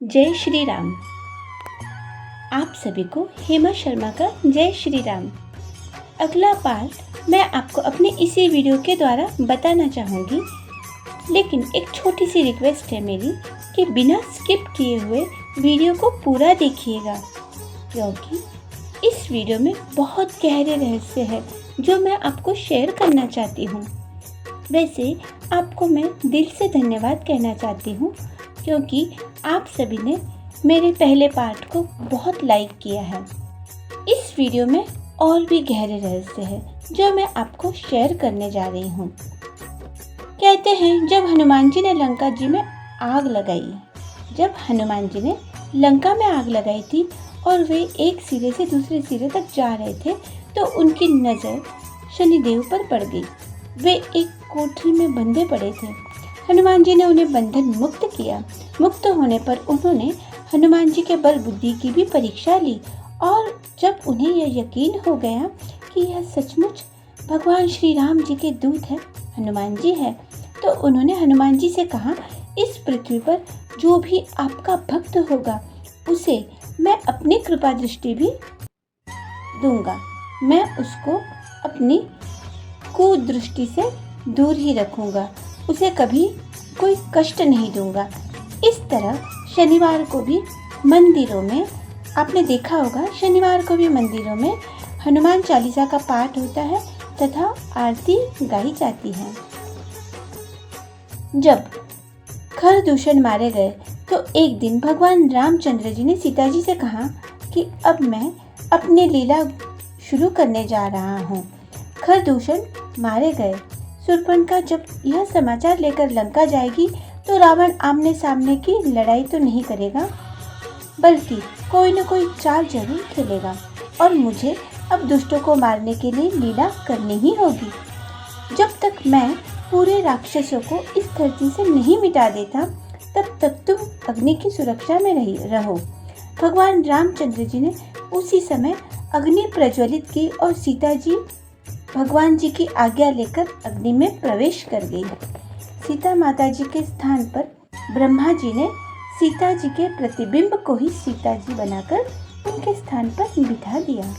जय श्री राम। आप सभी को हेमा शर्मा का जय श्री राम। अगला पार्ट मैं आपको अपने इसी वीडियो के द्वारा बताना चाहूँगी, लेकिन एक छोटी सी रिक्वेस्ट है मेरी कि बिना स्किप किए हुए वीडियो को पूरा देखिएगा, क्योंकि इस वीडियो में बहुत गहरे रहस्य है जो मैं आपको शेयर करना चाहती हूँ। वैसे आपको मैं दिल से धन्यवाद कहना चाहती हूँ, क्योंकि आप सभी ने मेरे पहले पार्ट को बहुत लाइक किया है। इस वीडियो में और भी गहरे रहस्य है जो मैं आपको शेयर करने जा रही हूँ। कहते हैं जब हनुमान जी ने लंका में आग लगाई थी और वे एक सिरे से दूसरे सिरे तक जा रहे थे, तो उनकी नज़र शनिदेव पर पड़ गई। वे एक कोठरी में बंधे पड़े थे। हनुमान जी ने उन्हें बंधन मुक्त किया। मुक्त होने पर उन्होंने हनुमान जी के बल बुद्धि की भी परीक्षा ली, और जब उन्हें यह यकीन हो गया कि यह सचमुच भगवान श्री राम जी के दूत है, हनुमान जी है, तो उन्होंने हनुमान जी से कहा, इस पृथ्वी पर जो भी आपका भक्त होगा उसे मैं अपनी कृपा दृष्टि भी दूंगा। मैं उसको अपनी कुदृष्टि से दूर ही रखूंगा, उसे कभी कोई कष्ट नहीं दूंगा। इस तरह शनिवार को भी मंदिरों में, आपने देखा होगा, शनिवार को भी मंदिरों में हनुमान चालीसा का पाठ होता है तथा आरती गाई जाती है। जब खरदूषण मारे गए तो एक दिन भगवान रामचंद्र जी ने सीता जी से कहा कि अब मैं अपनी लीला शुरू करने जा रहा हूँ। खरदूषण मारे गए। शूर्पणखा जब यह समाचार लेकर लंका जाएगी तो रावण आमने सामने की लड़ाई तो नहीं करेगा, बल्कि कोई न कोई चाल जरूर खेलेगा, और मुझे अब दुष्टों को मारने के लिए लीला करनी ही होगी। जब तक मैं पूरे राक्षसों को इस धरती से नहीं मिटा देता, तब तक तुम अग्नि की सुरक्षा में रहो। भगवान रामचंद्र जी ने उसी समय अग्नि प्रज्वलित की और सीता जी भगवान जी की आज्ञा लेकर अग्नि में प्रवेश कर गई। सीता माता जी के स्थान पर ब्रह्मा जी ने सीता जी के प्रतिबिंब को ही सीता जी बनाकर उनके स्थान पर बिठा दिया।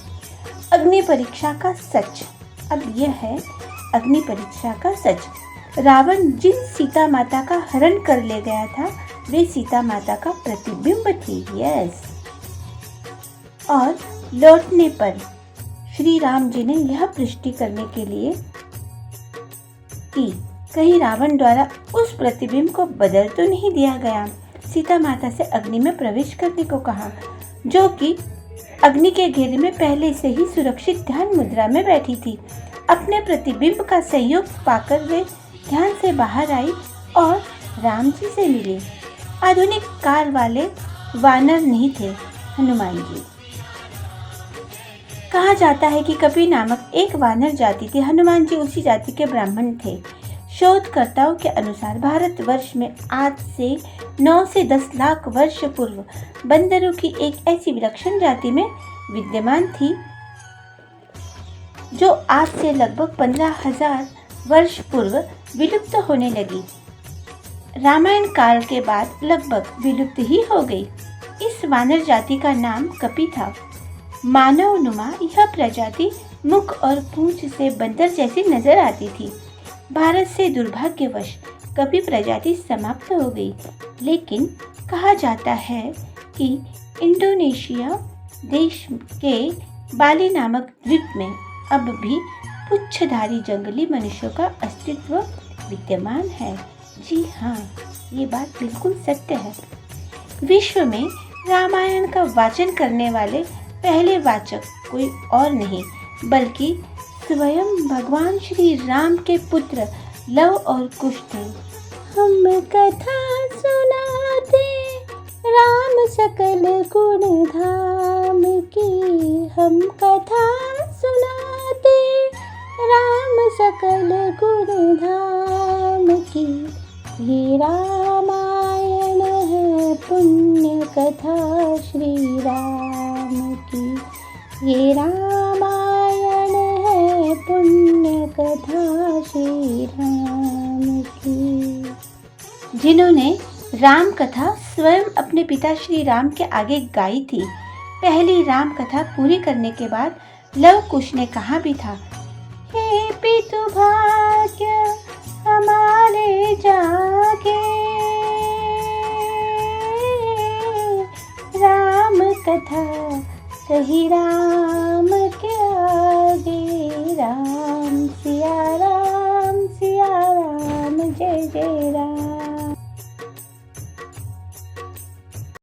अग्नि परीक्षा का सच। अब यह है अग्नि परीक्षा का सच। रावण जिन सीता माता का हरण कर ले गया था, वे सीता माता का प्रतिबिंब थी। यस। और लौटने पर श्री राम जी ने यह पुष्टि करने के लिए कि कहीं रावण द्वारा उस प्रतिबिंब को बदल तो नहीं दिया गया। सीता माता से अग्नि में प्रवेश करने को कहा, जो कि अग्नि के घेरे में पहले से ही सुरक्षित ध्यान मुद्रा में बैठी थी। अपने प्रतिबिंब का सहयोग पाकर वे ध्यान से बाहर आई और राम जी से मिली। आधुनिक काल वाले वानर नहीं थे हनुमान जी। कहा जाता है कि कपि नामक एक वानर जाति थी। हनुमान जी उसी जाति के ब्राह्मण थे। शोधकर्ताओं के अनुसार भारतवर्ष में आज से 9 से 10 लाख वर्ष पूर्व बंदरों की एक ऐसी विलक्षण जाति में विद्यमान थी, जो आज से लगभग 15,000 वर्ष पूर्व विलुप्त होने लगी। रामायण काल के बाद लगभग विलुप्त ही हो गई। इस वानर जाति का नाम कपि था। मानवनुमा यह प्रजाति मुख और पूंछ से बंदर जैसी नजर आती थी। भारत से दुर्भाग्यवश कपि प्रजाति समाप्त हो गई, लेकिन कहा जाता है कि इंडोनेशिया देश के बाली नामक द्वीप में अब भी पुच्छधारी जंगली मनुष्यों का अस्तित्व विद्यमान है। जी हाँ, ये बात बिल्कुल सत्य है। विश्व में रामायण का वाचन करने वाले पहले वाचक कोई और नहीं, बल्कि स्वयं भगवान श्री राम के पुत्र लव और कुश थे। हम कथा सुनाते राम सकल गुण धाम की, हम कथा सुनाते राम सकल गुण धाम की। ये रामायण है पुण्य कथा श्री राम की। ये रामायण है पुण्य कथा श्री राम की। जिन्होंने राम कथा स्वयं अपने पिता श्री राम के आगे गाई थी। पहली राम कथा पूरी करने के बाद लव कुश ने कहा भी था, हे पितु भाग्य हमारे जागे, राम कथा कही राम के आगे, राम सिया राम।